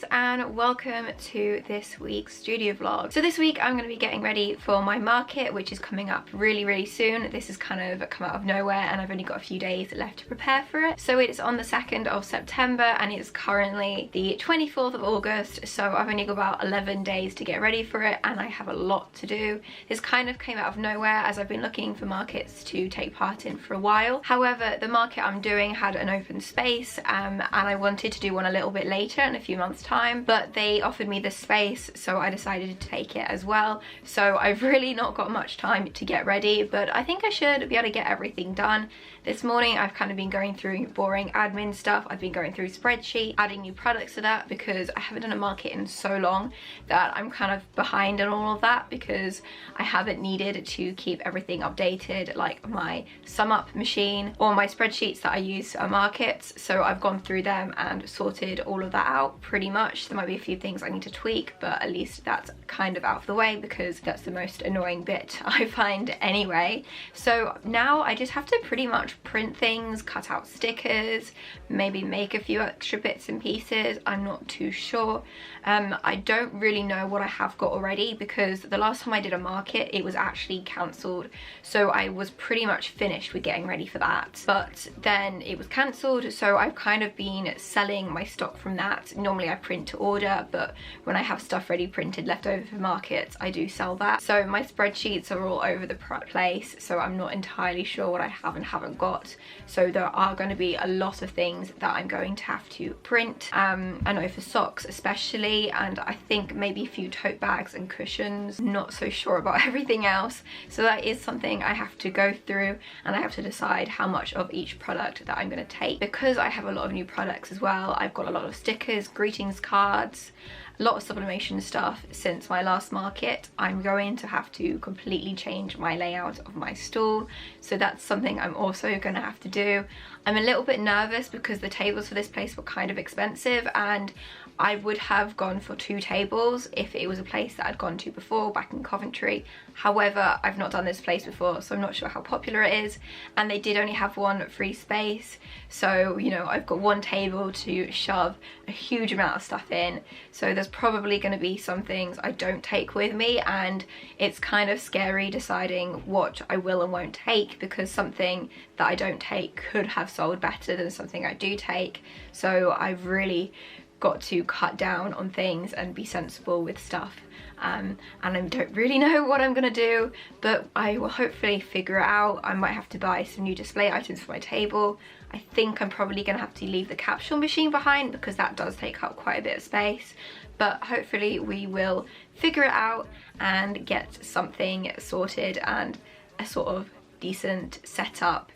guys, and welcome to this week's studio vlog. So this week I'm going to be getting ready for my market, which is coming up really soon. This has kind of come out of nowhere and I've only got a few days left to prepare for it. So it's on the 2nd of September and it's currently the 24th of August, so I've only got about 11 days to get ready for it and I have a lot to do. This kind of came out of nowhere as I've been looking for markets to take part in for a while. However, the market I'm doing had an open space and I wanted to do one a little bit later in a few months time, but they offered me the space, so I decided to take it as well. So I've really not got much time to get ready, but I think I should be able to get everything done. This morning I've kind of been going through boring admin stuff. I've been going through spreadsheet, adding new products to that because I haven't done a market in so long that I'm kind of behind on all of that because I haven't needed to keep everything updated, like my sum up machine or my spreadsheets that I use for markets. So I've gone through them and sorted all of that out pretty much. There might be a few things I need to tweak, but at least that's kind of out of the way because that's the most annoying bit I find anyway. So now I just have to pretty much print things, cut out stickers, maybe make a few extra bits and pieces. I'm not too sure. I don't really know what I have got already because the last time I did a market it was actually cancelled, so I was pretty much finished with getting ready for that, but then it was cancelled, so I've kind of been selling my stock from that. Normally I print to order, but when I have stuff ready printed left over for markets I do sell that. So my spreadsheets are all over the place, so I'm not entirely sure what I have and haven't got. So there are going to be a lot of things that I'm going to have to print. I know for socks especially, and I think maybe a few tote bags and cushions. Not so sure about everything else, so that is something I have to go through, and I have to decide how much of each product that I'm going to take. Because I have a lot of new products as well, I've got a lot of stickers, greetings cards, a lot of sublimation stuff since my last market. I'm going to have to completely change my layout of my stall, so that's something I'm also going to have to do. I'm a little bit nervous because the tables for this place were kind of expensive and I would have gone for 2 tables if it was a place that I'd gone to before back in Coventry. However, I've not done this place before, so I'm not sure how popular it is, and they did only have 1 free space, so you know I've got 1 table to shove a huge amount of stuff in. So there's probably going to be some things I don't take with me, and it's kind of scary deciding what I will and won't take because something that I don't take could have sold better than something I do take. So I've really got to cut down on things and be sensible with stuff, and I don't really know what I'm gonna do, but I will hopefully figure it out. I might have to buy some new display items for my table. I think I'm probably gonna have to leave the capsule machine behind because that does take up quite a bit of space, but hopefully we will figure it out and get something sorted and a sort of decent setup.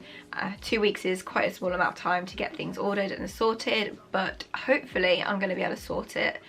2 weeks is quite a small amount of time to get things ordered and sorted, but hopefully I'm going to be able to sort it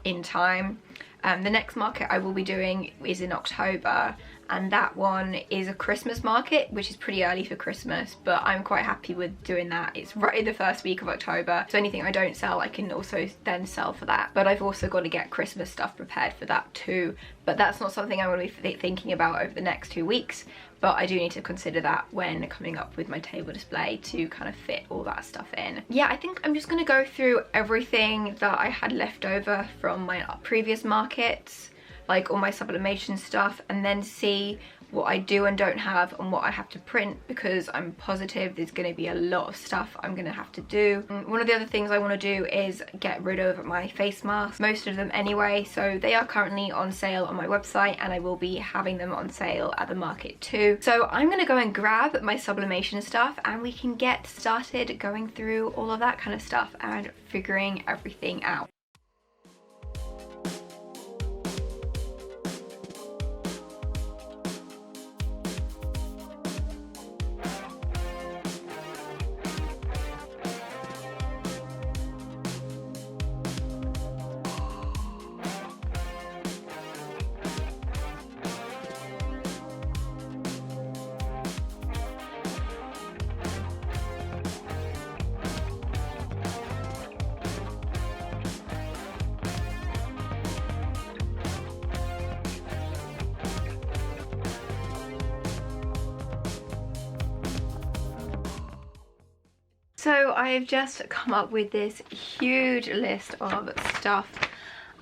in time. The next market I will be doing is in October, and that one is a Christmas market, which is pretty early for Christmas, but I'm quite happy with doing that. It's right in the first week of October, so anything I don't sell I can also then sell for that. But I've also got to get Christmas stuff prepared for that too, but that's not something I'm going to be thinking about over the next 2 weeks, but I do need to consider that when coming up with my table display to kind of fit all that stuff in. Yeah, I think I'm just going to go through everything that I had left over from my previous markets, like all my sublimation stuff, and then see what I do and don't have and what I have to print, because I'm positive there's going to be a lot of stuff I'm going to have to do. One of the other things I want to do is get rid of my face masks, most of them anyway, so they are currently on sale on my website and I will be having them on sale at the market too. So I'm going to go and grab my sublimation stuff and we can get started going through all of that kind of stuff and figuring everything out. So I've just come up with this huge list of stuff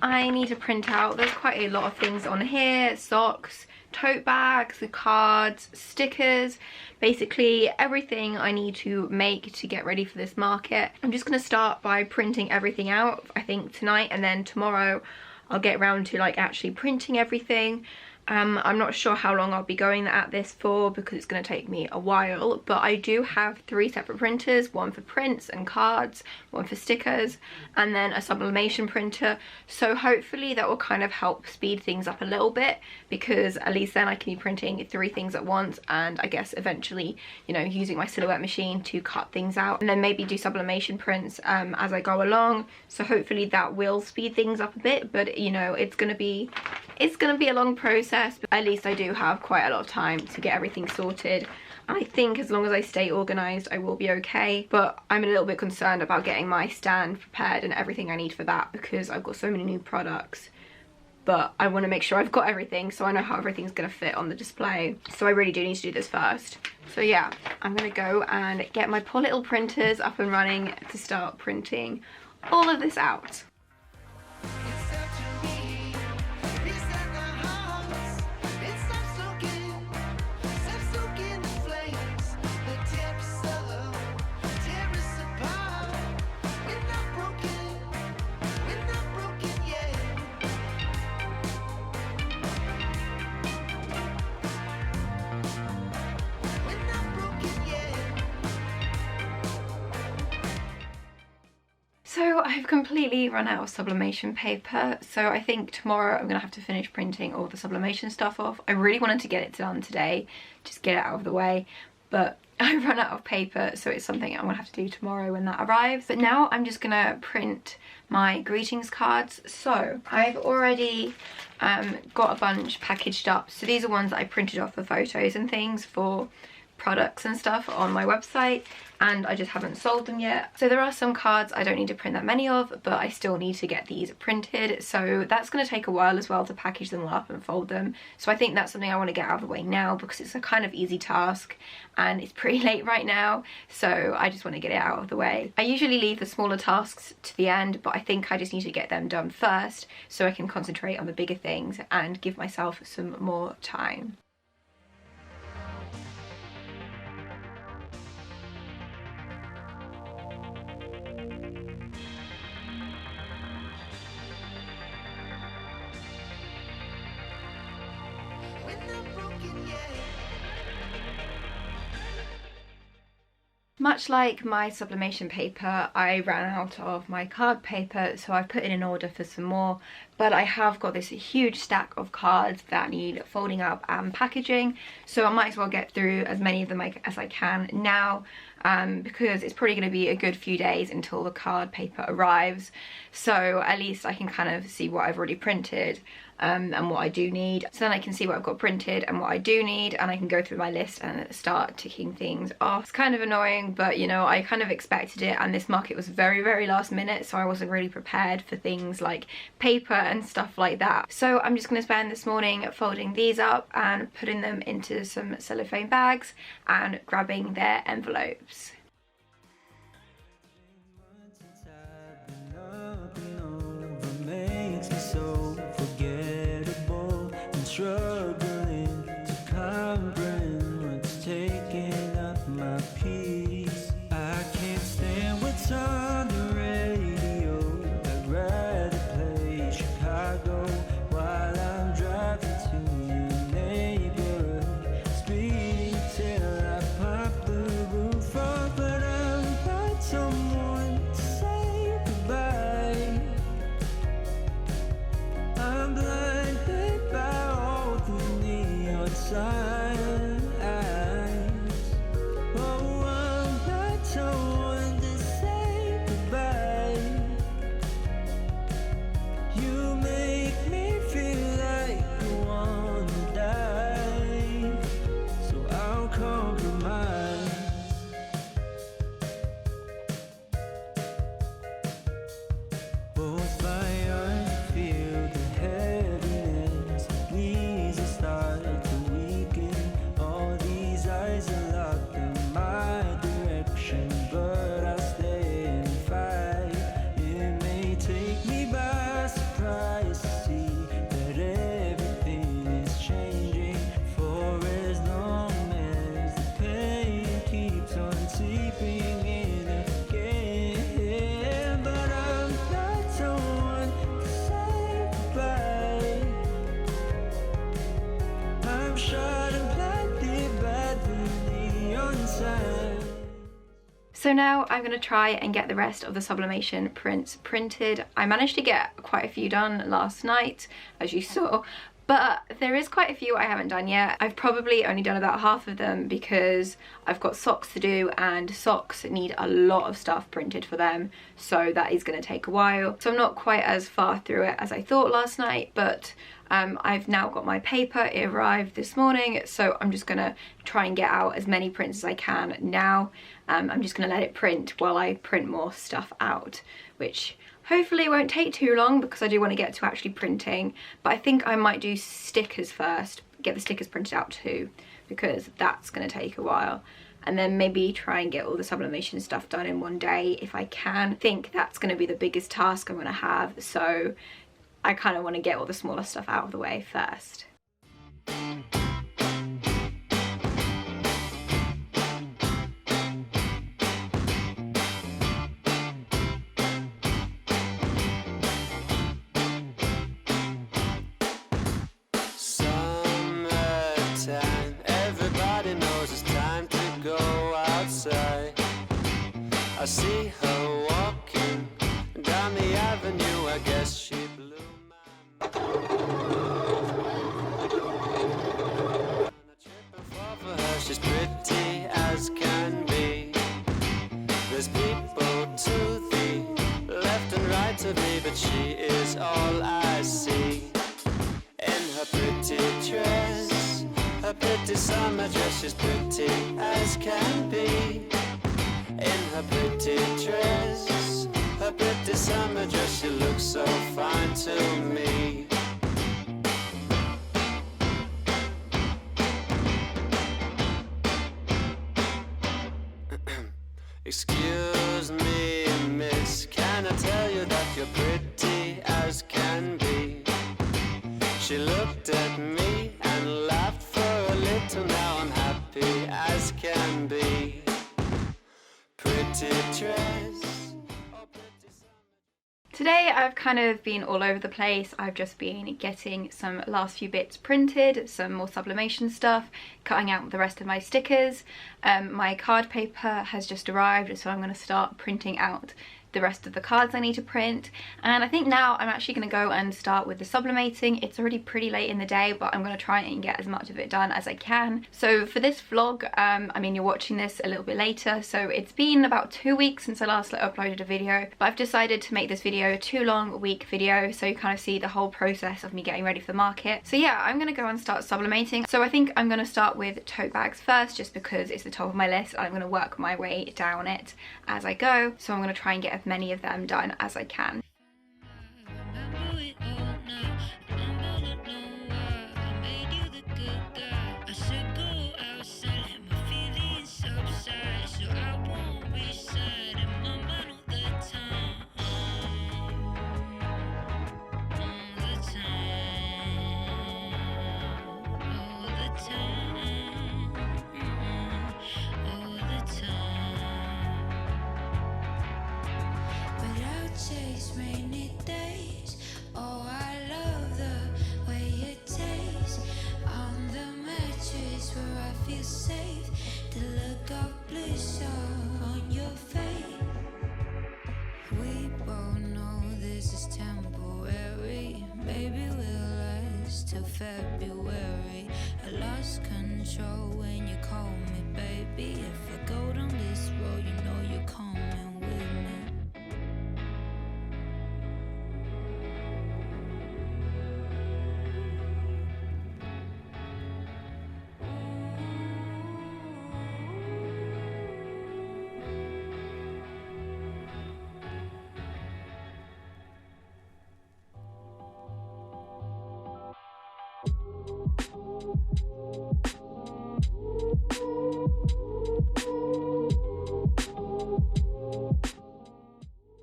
I need to print out. There's quite a lot of things on here: socks, tote bags, cards, stickers, basically everything I need to make to get ready for this market. I'm just going to start by printing everything out, I think tonight, and then tomorrow I'll get around to like actually printing everything. I'm not sure how long I'll be going at this for because it's going to take me a while, but I do have 3 separate printers, one for prints and cards, one for stickers, and then a sublimation printer. So hopefully that will kind of help speed things up a little bit, because at least then I can be printing 3 things at once, and I guess eventually, you know, using my silhouette machine to cut things out, and then maybe do sublimation prints as I go along. So hopefully that will speed things up a bit, but you know, it's gonna be a long process. But at least I do have quite a lot of time to get everything sorted, and I think as long as I stay organized I will be okay. But I'm a little bit concerned about getting my stand prepared and everything I need for that, because I've got so many new products, but I want to make sure I've got everything so I know how everything's going to fit on the display. So I really do need to do this first. So yeah, I'm going to go and get my poor little printers up and running to start printing all of this out. So I've completely run out of sublimation paper, so I think tomorrow I'm gonna have to finish printing all the sublimation stuff off. I really wanted to get it done today, just get it out of the way, but I've run out of paper, so it's something I'm gonna have to do tomorrow when that arrives. But now I'm just gonna print my greetings cards. So I've already got a bunch packaged up. So these are ones that I printed off for photos and things for products and stuff on my website, and I just haven't sold them yet. So there are some cards I don't need to print that many of, but I still need to get these printed, so that's going to take a while as well to package them up and fold them. So I think that's something I want to get out of the way now, because it's a kind of easy task and it's pretty late right now, so I just want to get it out of the way. I usually leave the smaller tasks to the end, but I think I just need to get them done first so I can concentrate on the bigger things and give myself some more time. Much like my sublimation paper, I ran out of my card paper, so I put in an order for some more, but I have got this huge stack of cards that need folding up and packaging, so I might as well get through as many of them as I can now, because it's probably going to be a good few days until the card paper arrives, so at least I can kind of see what I've already printed and what I do need. So then I can see what I've got printed and what I do need, and I can go through my list and start ticking things off. It's kind of annoying, but you know, I kind of expected it, and this market was very, very last minute, so I wasn't really prepared for things like paper and stuff like that. So I'm just going to spend this morning folding these up and putting them into some cellophane bags and grabbing their envelopes. Struggling to comprehend what's taking up my peace. I can't stand what's on the radio. I'd rather play Chicago while I'm driving to your neighborhood, speeding till I pop the roof off. sleeping in again. But I'm not someone to say goodbye. I'm shot and blinded by the neon sign. So now I'm going to try and get the rest of the sublimation prints printed. I managed to get quite a few done last night, as you saw, but there is quite a few I haven't done yet. I've probably only done about half of them because I've got socks to do, and socks need a lot of stuff printed for them, so that is going to take a while. So I'm not quite as far through it as I thought last night, but I've now got my paper. It arrived this morning, so I'm just gonna try and get out as many prints as I can now. I'm just gonna let it print while I print more stuff out, which hopefully won't take too long because I do want to get to actually printing. But I think I might do stickers first, get the stickers printed out too, because that's gonna take a while. And then maybe try and get all the sublimation stuff done in one day if I can. I think that's gonna be the biggest task I'm gonna have, so I kind of want to get all the smaller stuff out of the way first. Summertime, everybody knows it's time to go outside. I see her walking down the avenue, I guess she blew my mind. For her, she's pretty as can be. There's people to the left and right of me, but she is all I see. In her pretty dress, her pretty summer dress, she's pretty as can be. In her pretty dress, her pretty summer dress, she looks so fine to me. Excuse me, miss, can I tell you that you're pretty as can be? She looked at me and laughed for a little, now I'm happy as can be. Pretty dress. Today I've kind of been all over the place. I've just been getting some last few bits printed, some more sublimation stuff, cutting out the rest of my stickers. My card paper has just arrived, so I'm going to start printing out the rest of the cards I need to print. And I think now I'm actually going to go and start with the sublimating. It's already pretty late in the day, but I'm going to try and get as much of it done as I can. So for this vlog, I mean, you're watching this a little bit later, so it's been about 2 weeks since I last uploaded a video, but I've decided to make this video a 2-long-week video, so you kind of see the whole process of me getting ready for the market. So yeah, I'm going to go and start sublimating. So I think I'm going to start with tote bags first, just because it's the top of my list. I'm going to work my way down it as I go, so I'm going to try and get as many of them done as I can. Rainy days, oh I love the way it tastes on the mattress where I feel safe. The look of bliss on your face. We both know this is temporary. Maybe we'll last till February. I lost control when you call me baby. If I go down this road, you know you're coming with me.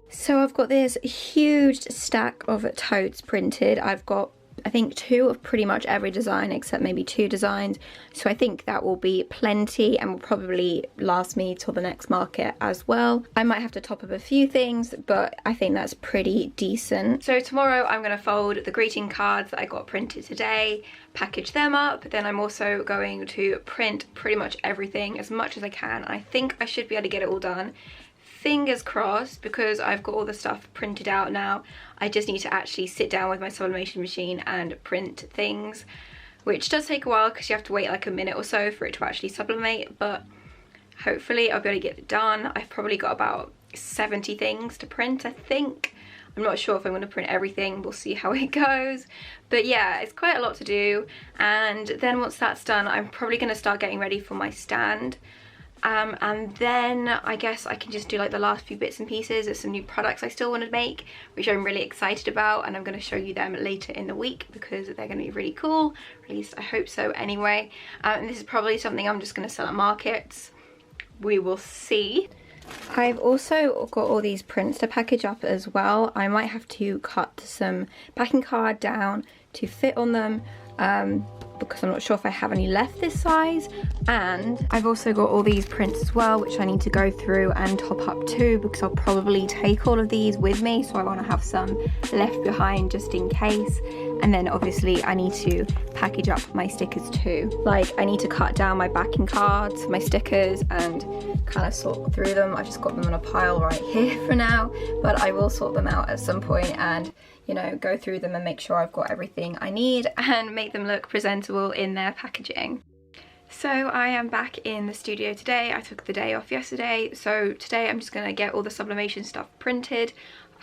So I've got this huge stack of totes printed. I've got I think 2 of pretty much every design except maybe 2 designs. So I think that will be plenty and will probably last me till the next market as well. I might have to top up a few things, but I think that's pretty decent. So tomorrow I'm going to fold the greeting cards that I got printed today, package them up. Then I'm also going to print pretty much everything as much as I can. I think I should be able to get it all done. Fingers crossed, because I've got all the stuff printed out now. I just need to actually sit down with my sublimation machine and print things, which does take a while because you have to wait like a minute or so for it to actually sublimate, but hopefully I'll be able to get it done. I've probably got about 70 things to print, I think. I'm not sure if I'm going to print everything, we'll see how it goes. But yeah, it's quite a lot to do. And then once that's done, I'm probably going to start getting ready for my stand. And then I guess I can just do like the last few bits and pieces. There's some new products I still want to make, which I'm really excited about, and I'm going to show you them later in the week because they're going to be really cool. At least I hope so anyway. And this is probably something I'm just going to sell at markets. We will see. I've also got all these prints to package up as well. I might have to cut some packing card down to fit on them, because I'm not sure if I have any left this size. And I've also got all these prints as well, which I need to go through and top up too, because I'll probably take all of these with me, so I want to have some left behind just in case. And then obviously I need to package up my stickers too. Like, I need to cut down my backing cards, my stickers, and kind of sort through them. I've just got them on a pile right here for now, but I will sort them out at some point and, you know, go through them and make sure I've got everything I need and make them look presentable in their packaging. So I am back in the studio today. I took the day off yesterday, so today I'm just going to get all the sublimation stuff printed.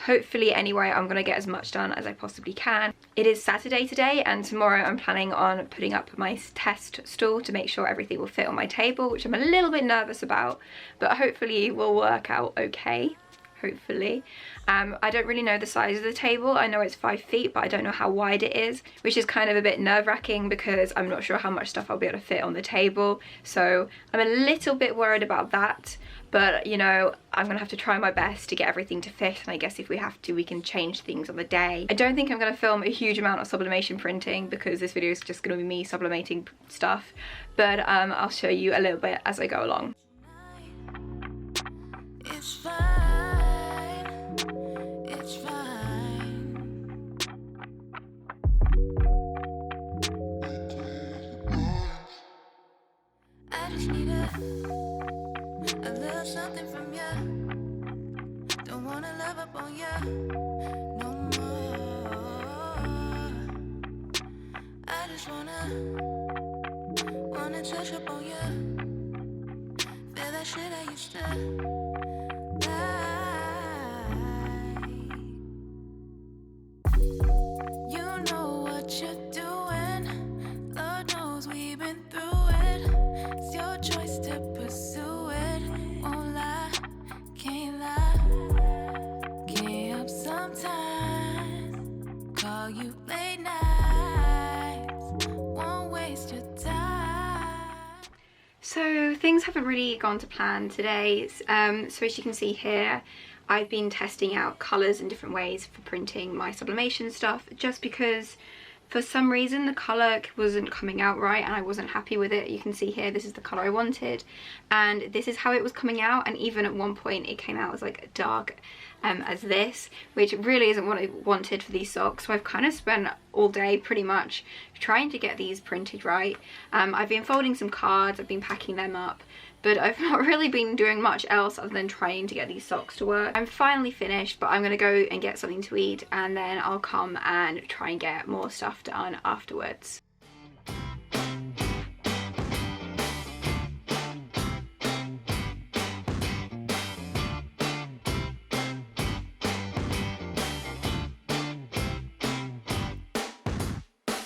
Hopefully anyway, I'm going to get as much done as I possibly can. It is Saturday today, and tomorrow I'm planning on putting up my test stool to make sure everything will fit on my table, which I'm a little bit nervous about, but hopefully will work out okay. Hopefully. I don't really know the size of the table. I know it's 5 feet, but I don't know how wide it is, which is kind of a bit nerve-wracking because I'm not sure how much stuff I'll be able to fit on the table. So I'm a little bit worried about that, but you know, I'm gonna have to try my best to get everything to fit, and I guess if we have to, we can change things on the day. I don't think I'm gonna film a huge amount of sublimation printing because this video is just gonna be me sublimating stuff, but I'll show you a little bit as I go along. It's fine. It's fine. I just need a little something from you. Don't wanna love up on you no more. I just wanna touch up on you. Feel that shit I used to. You know what you're doing. Lord knows we've been through it. It's your choice to pursue it. Won't lie, can't lie. Can't help sometimes. Call you late nights. Won't waste your time. So things haven't really gone to plan today. So as you can see here, I've been testing out colours in different ways for printing my sublimation stuff, just because for some reason the colour wasn't coming out right and I wasn't happy with it. You can see here, this is the colour I wanted and this is how it was coming out, and even at one point it came out as like dark as this, which really isn't what I wanted for these socks. So I've kind of spent all day pretty much trying to get these printed right. I've been folding some cards, I've been packing them up, but I've not really been doing much else other than trying to get these socks to work. I'm finally finished, but I'm gonna go and get something to eat and then I'll come and try and get more stuff done afterwards.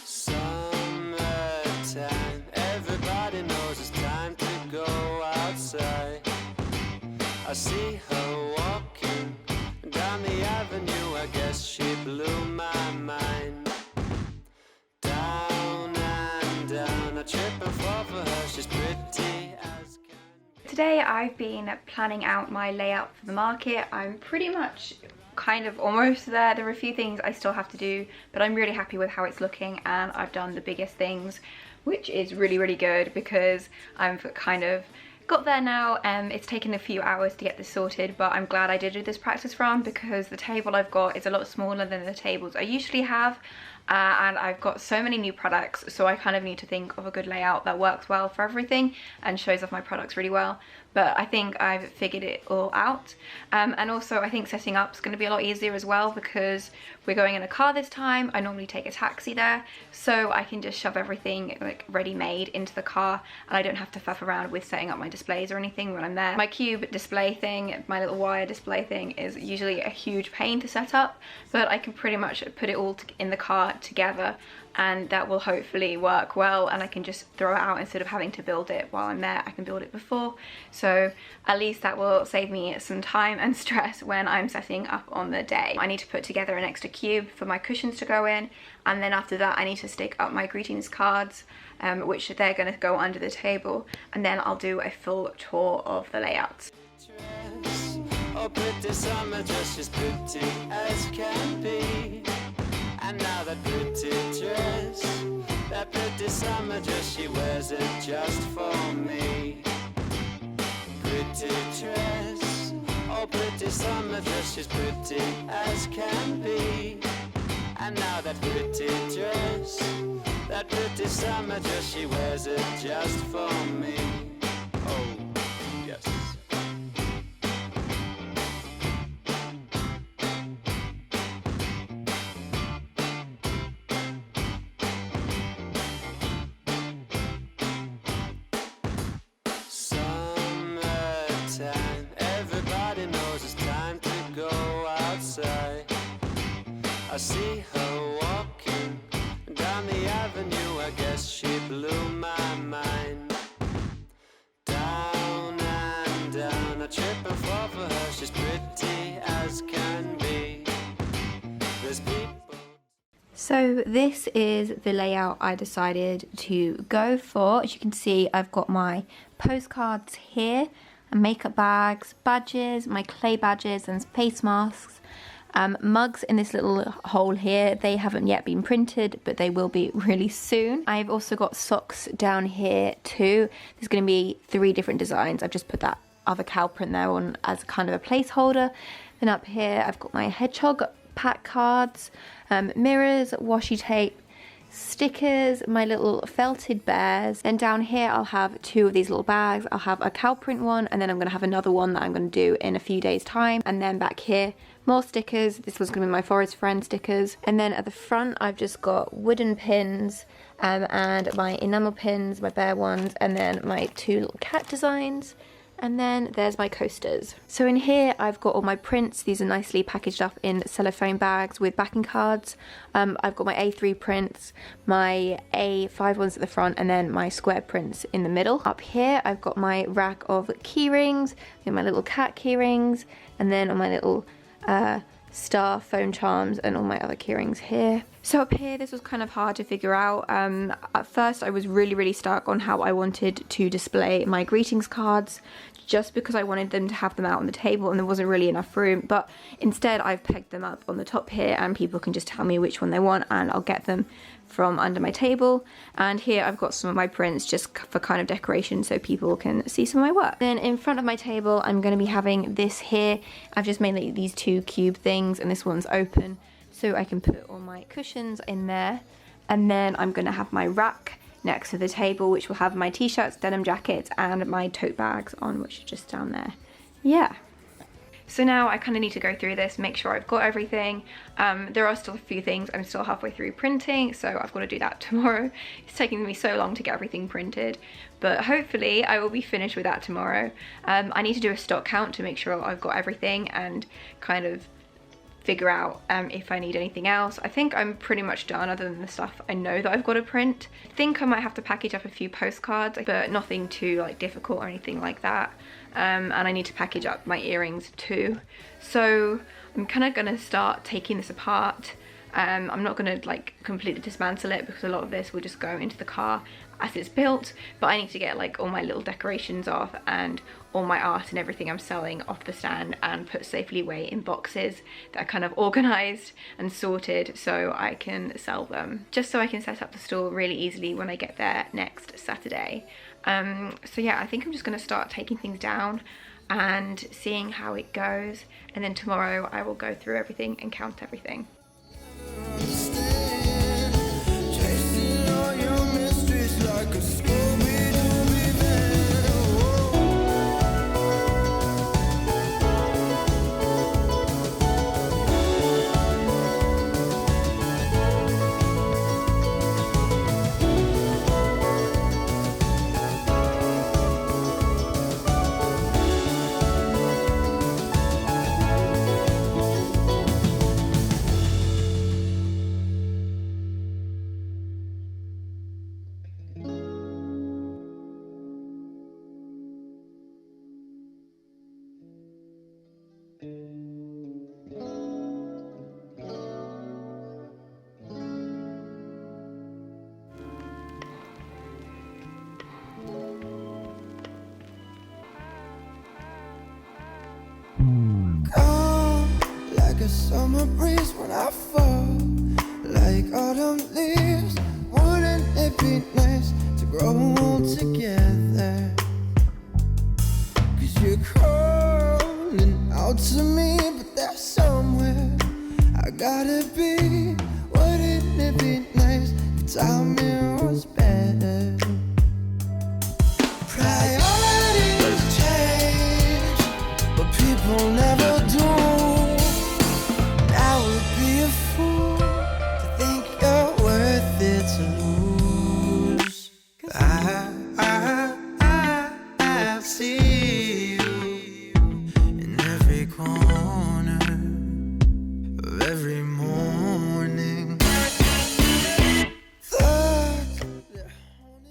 Summertime, everybody knows it's time to go outside. I see her walking down the avenue, I guess she blew my mind. Down and down, I trip and fall for her, she's pretty as can. Today I've been planning out my layout for the market. I'm pretty much kind of almost there. There are a few things I still have to do, but I'm really happy with how it's looking, and I've done the biggest things, which is really good because I've kind of got there now. It's taken a few hours to get this sorted, but I'm glad I did do this practice run because the table I've got is a lot smaller than the tables I usually have. And I've got so many new products, so I kind of need to think of a good layout that works well for everything and shows off my products really well. But I think I've figured it all out. And also I think setting up is going to be a lot easier as well because we're going in a car this time. I normally take a taxi there, so I can just shove everything like ready-made into the car, and I don't have to faff around with setting up my displays or anything when I'm there. My cube display thing, my little wire display thing, is usually a huge pain to set up, but I can pretty much put it all in the car together, and that will hopefully work well, and I can just throw it out instead of having to build it while I'm there. I can build it before, so at least that will save me some time and stress when I'm setting up on the day. I need to put together an extra cube for my cushions to go in, and then after that I need to stick up my greetings cards, which they're going to go under the table, and then I'll do a full tour of the layouts. Oh, pretty summer dress, she's pretty as can be. And now that pretty dress, that pretty summer dress, she wears it just for me. Pretty dress, oh pretty summer dress, she's pretty as can be. And now that pretty dress, that pretty summer dress, she wears it just for me. Oh, yes. I see her walking down the avenue, I guess she blew my mind. Down and down, I trip and fall for her, she's pretty as can be. There's people. So this is the layout I decided to go for. As you can see, I've got my postcards here, and makeup bags, badges, my clay badges and face masks. Mugs in this little hole here. They haven't yet been printed, but they will be really soon. I've also got socks down here too. There's going to be 3 different designs. I've just put that other cow print there on as kind of a placeholder. Then up here I've got my hedgehog pack cards, mirrors, washi tape, stickers, my little felted bears. Then down here I'll have 2 of these little bags. I'll have a cow print one, and then I'm going to have another one that I'm going to do in a few days time. And then back here, more stickers. This was going to be my Forest Friend stickers. And then at the front I've just got wooden pins and my enamel pins, my bear ones, and then my 2 little cat designs. And then there's my coasters. So in here I've got all my prints. These are nicely packaged up in cellophane bags with backing cards. I've got my A3 prints, my A5 ones at the front, and then my square prints in the middle. Up here I've got my rack of key rings, my little cat key rings, and then on my little star phone charms and all my other key rings here. So up here, this was kind of hard to figure out. At first I was really stuck on how I wanted to display my greetings cards, just because I wanted them to have them out on the table and there wasn't really enough room. But instead I've pegged them up on the top here, and people can just tell me which one they want and I'll get them from under my table. And here I've got some of my prints just for kind of decoration so people can see some of my work. Then in front of my table I'm going to be having this here. I've just made like these 2 cube things, and this one's open so I can put all my cushions in there. And then I'm going to have my rack next to the table, which will have my t-shirts, denim jackets, and my tote bags on, which are just down there. Yeah. So now I kind of need to go through this, make sure I've got everything. There are still a few things I'm still halfway through printing, so I've got to do that tomorrow. It's taking me so long to get everything printed, but hopefully I will be finished with that tomorrow. I need to do a stock count to make sure I've got everything and kind of figure out if I need anything else. I think I'm pretty much done other than the stuff I know that I've got to print. I think I might have to package up a few postcards, but nothing too like difficult or anything like that. And I need to package up my earrings too. So I'm kind of gonna start taking this apart I'm not gonna like completely dismantle it because a lot of this will just go into the car as it's built, but I need to get like all my little decorations off and all my art and everything I'm selling off the stand and put safely away in boxes that are kind of organized and sorted so I can sell them, just so I can set up the store really easily when I get there next Saturday. So yeah, I think I'm just gonna start taking things down and seeing how it goes, and then tomorrow I will go through everything and count everything. Chasing all your mysteries like a Scooby-Doo event. Come like a summer breeze when I fall, like autumn leaves. Wouldn't it be nice to grow old together? 'Cause you're calling out to me, but there's somewhere I gotta be. Wouldn't it be nice if timing was better? Priorities change, but people never do. And I would be a fool to think you're worth it to lose. 'Cause I see you in every corner of every morning.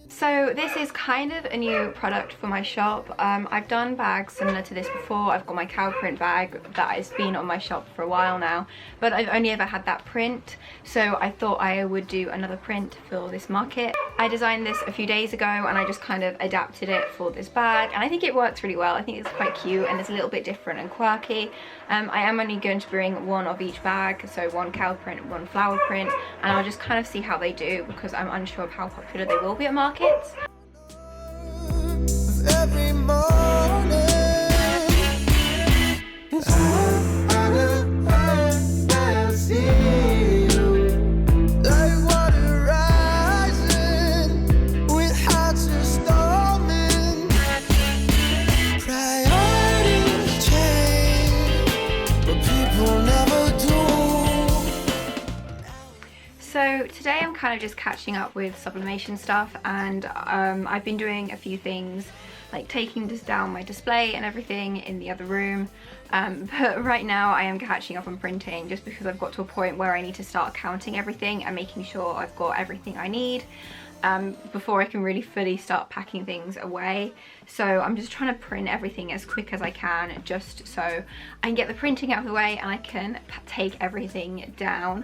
So this is kind of a new product for my shop. I've done bags similar to this before. I've got my cow print bag that has been on my shop for a while now, but I've only ever had that print, so I thought I would do another print for this market. I designed this a few days ago and I just kind of adapted it for this bag, and I think it works really well. I think it's quite cute and it's a little bit different and quirky. I am only going to bring one of each bag, so one cow print and one flower print, and I'll just kind of see how they do because I'm unsure of how popular they will be at markets. Every morning, I see you like water rising with hearts are storming. Priorities change, but people never do. So today I'm kind of just catching up with sublimation stuff, and I've been doing a few things like taking this down my display and everything in the other room, but right now I am catching up on printing just because I've got to a point where I need to start counting everything and making sure I've got everything I need before I can really fully start packing things away. So I'm just trying to print everything as quick as I can just so I can get the printing out of the way and I can take everything down.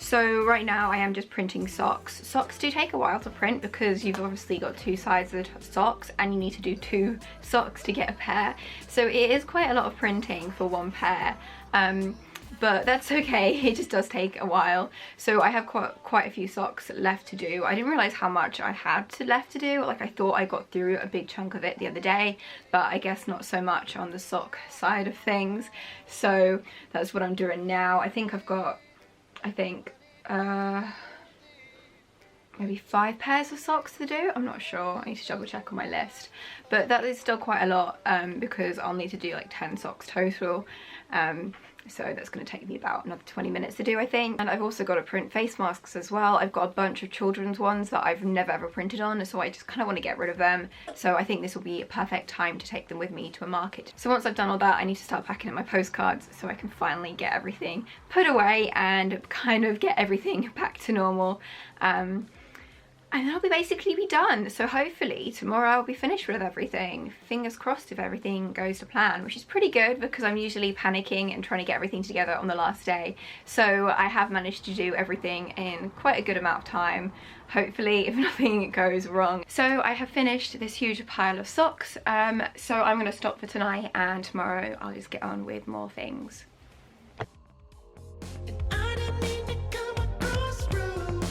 So right now I am just printing socks. Socks do take a while to print because you've obviously got two sides of the socks and you need to do 2 socks to get a pair. So it is quite a lot of printing for one pair, but that's okay, it just does take a while. So I have quite a few socks left to do. I didn't realise how much I had left to do. Like I thought I got through a big chunk of it the other day, but I guess not so much on the sock side of things. So that's what I'm doing now. I think I've got, maybe 5 pairs of socks to do. I'm not sure, I need to double check on my list, but that is still quite a lot because I'll need to do like 10 socks total. So that's going to take me about another 20 minutes to do, I think. And I've also got to print face masks as well. I've got a bunch of children's ones that I've never ever printed on, so I just kind of want to get rid of them. So I think this will be a perfect time to take them with me to a market. So once I've done all that, I need to start packing up my postcards so I can finally get everything put away and kind of get everything back to normal. and then I'll basically be done. So hopefully tomorrow I'll be finished with everything. Fingers crossed if everything goes to plan, which is pretty good because I'm usually panicking and trying to get everything together on the last day. So I have managed to do everything in quite a good amount of time, hopefully, if nothing goes wrong. So I have finished this huge pile of socks. So I'm gonna stop for tonight, and tomorrow I'll just get on with more things. I didn't mean to come across rude.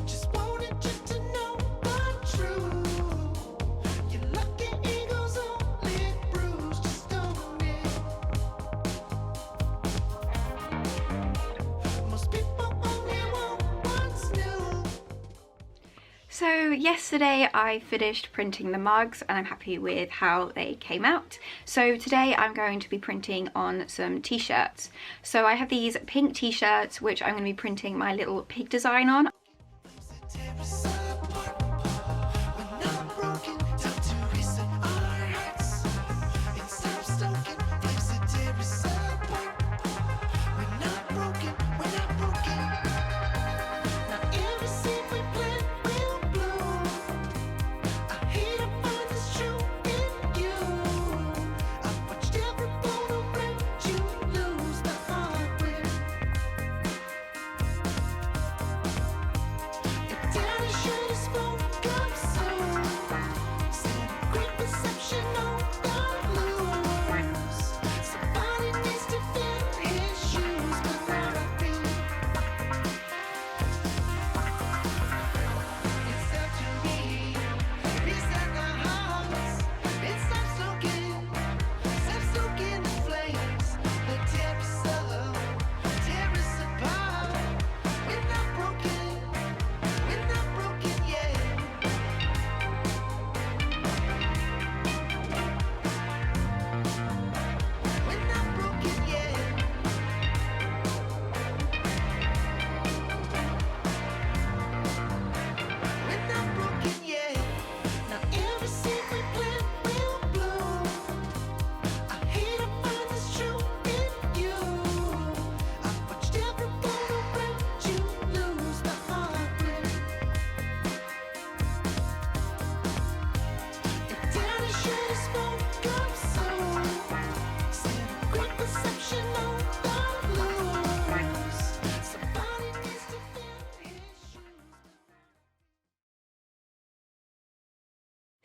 Just wanted you to know the truth. Your lucky eagle's only bruise, just own it. Most people only want what's new. So yesterday I finished printing the mugs and I'm happy with how they came out. So today I'm going to be printing on some t-shirts. So I have these pink t-shirts which I'm going to be printing my little pig design on. Tear us apart. We're not broken, time to reset our hearts. And stop stoking flames that tear us apart. We're not broken, we're not broken. Now every seed we plant will bloom. I hate to find this true in you. I've watched every photo let you lose the heartbreak. If daddy should have spoke up soon, said great perception on the loose. Somebody needs to fill his shoes, but not a bee. It's up to me. Reset the hearts. It's stop stoking the flames that tear us up, tear us apart. We're not broken yet. We're not broken yet. We're not broken yet. Now every seed we plant will bloom. I hate to find this true in you. I've watched every photo let you lose the heartbreak. If daddy should have spoke up soon, said great perception on the loose. Somebody needs to fill his shoes.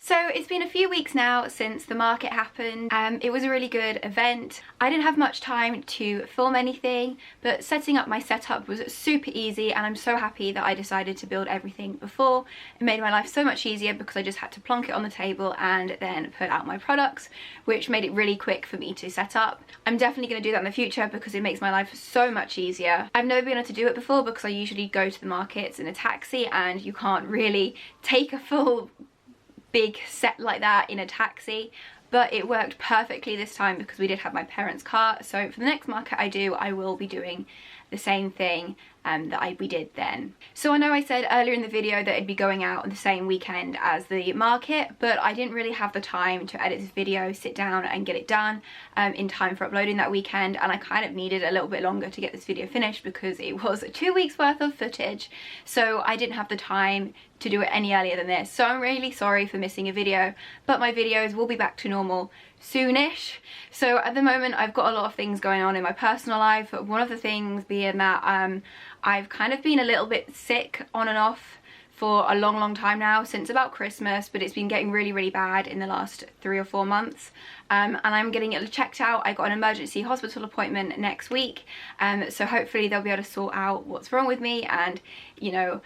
So it's been a few weeks now since the market happened. It was a really good event. I didn't have much time to film anything, but setting up my setup was super easy, and I'm so happy that I decided to build everything before. It made my life so much easier because I just had to plonk it on the table and then put out my products, which made it really quick for me to set up. I'm definitely going to do that in the future because it makes my life so much easier. I've never been able to do it before because I usually go to the markets in a taxi, and you can't really take a full big set like that in a taxi, but it worked perfectly this time because we did have my parents' car. So for the next market I do, I will be doing the same thing that we did then. So I know I said earlier in the video that it'd be going out on the same weekend as the market, but I didn't really have the time to edit this video, sit down and get it done in time for uploading that weekend, and I kind of needed a little bit longer to get this video finished because it was 2 weeks worth of footage, so I didn't have the time to do it any earlier than this. So I'm really sorry for missing a video, but my videos will be back to normal soonish. So at the moment I've got a lot of things going on in my personal life. One of the things being that I've kind of been a little bit sick on and off for a long time now, since about Christmas, but it's been getting really bad in the last 3 or 4 months, and I'm getting it checked out. I got an emergency hospital appointment next week, so hopefully they'll be able to sort out what's wrong with me, and you know,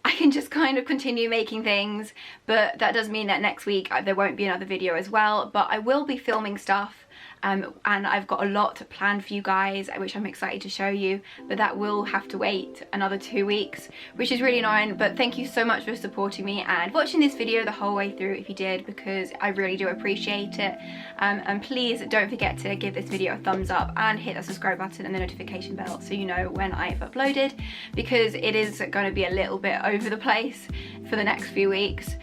I can just kind of continue making things. But that does mean that next week there won't be another video as well, but I will be filming stuff, and I've got a lot planned for you guys, which I'm excited to show you, but that will have to wait another 2 weeks, which is really annoying. But thank you so much for supporting me and watching this video the whole way through if you did, because I really do appreciate it. And please don't forget to give this video a thumbs up and hit that subscribe button and the notification bell so you know when I've uploaded, because it is going to be a little bit over the place for the next few weeks,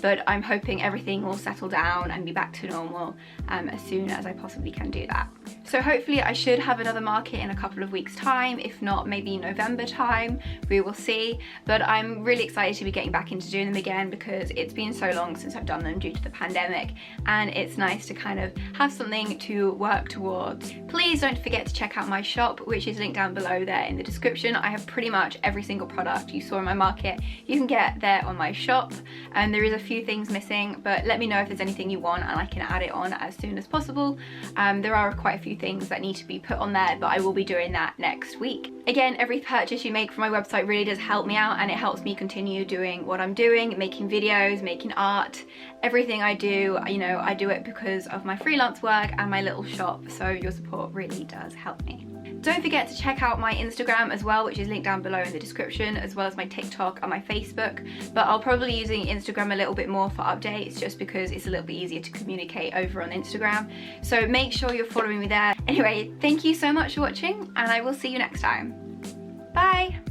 but I'm hoping everything will settle down and be back to normal as soon as I possibly can do that. So hopefully I should have another market in a couple of weeks time, if not maybe November time, we will see. But I'm really excited to be getting back into doing them again because it's been so long since I've done them due to the pandemic, and it's nice to kind of have something to work towards. Please don't forget to check out my shop, which is linked down below there in the description. I have pretty much every single product you saw in my market you can get there on my shop, and there is a few things missing, but let me know if there's anything you want and I can add it on as soon as possible. There are quite a few things that need to be put on there, but I will be doing that next week. Again, every purchase you make from my website really does help me out, and it helps me continue doing what I'm doing, making videos, making art. Everything I do, you know, I do it because of my freelance work and my little shop, so your support really does help me. Don't forget to check out my Instagram as well, which is linked down below in the description, as well as my TikTok and my Facebook. But I'll probably be using Instagram a little bit more for updates, just because it's a little bit easier to communicate over on Instagram. So make sure you're following me there. Anyway, thank you so much for watching, and I will see you next time. Bye!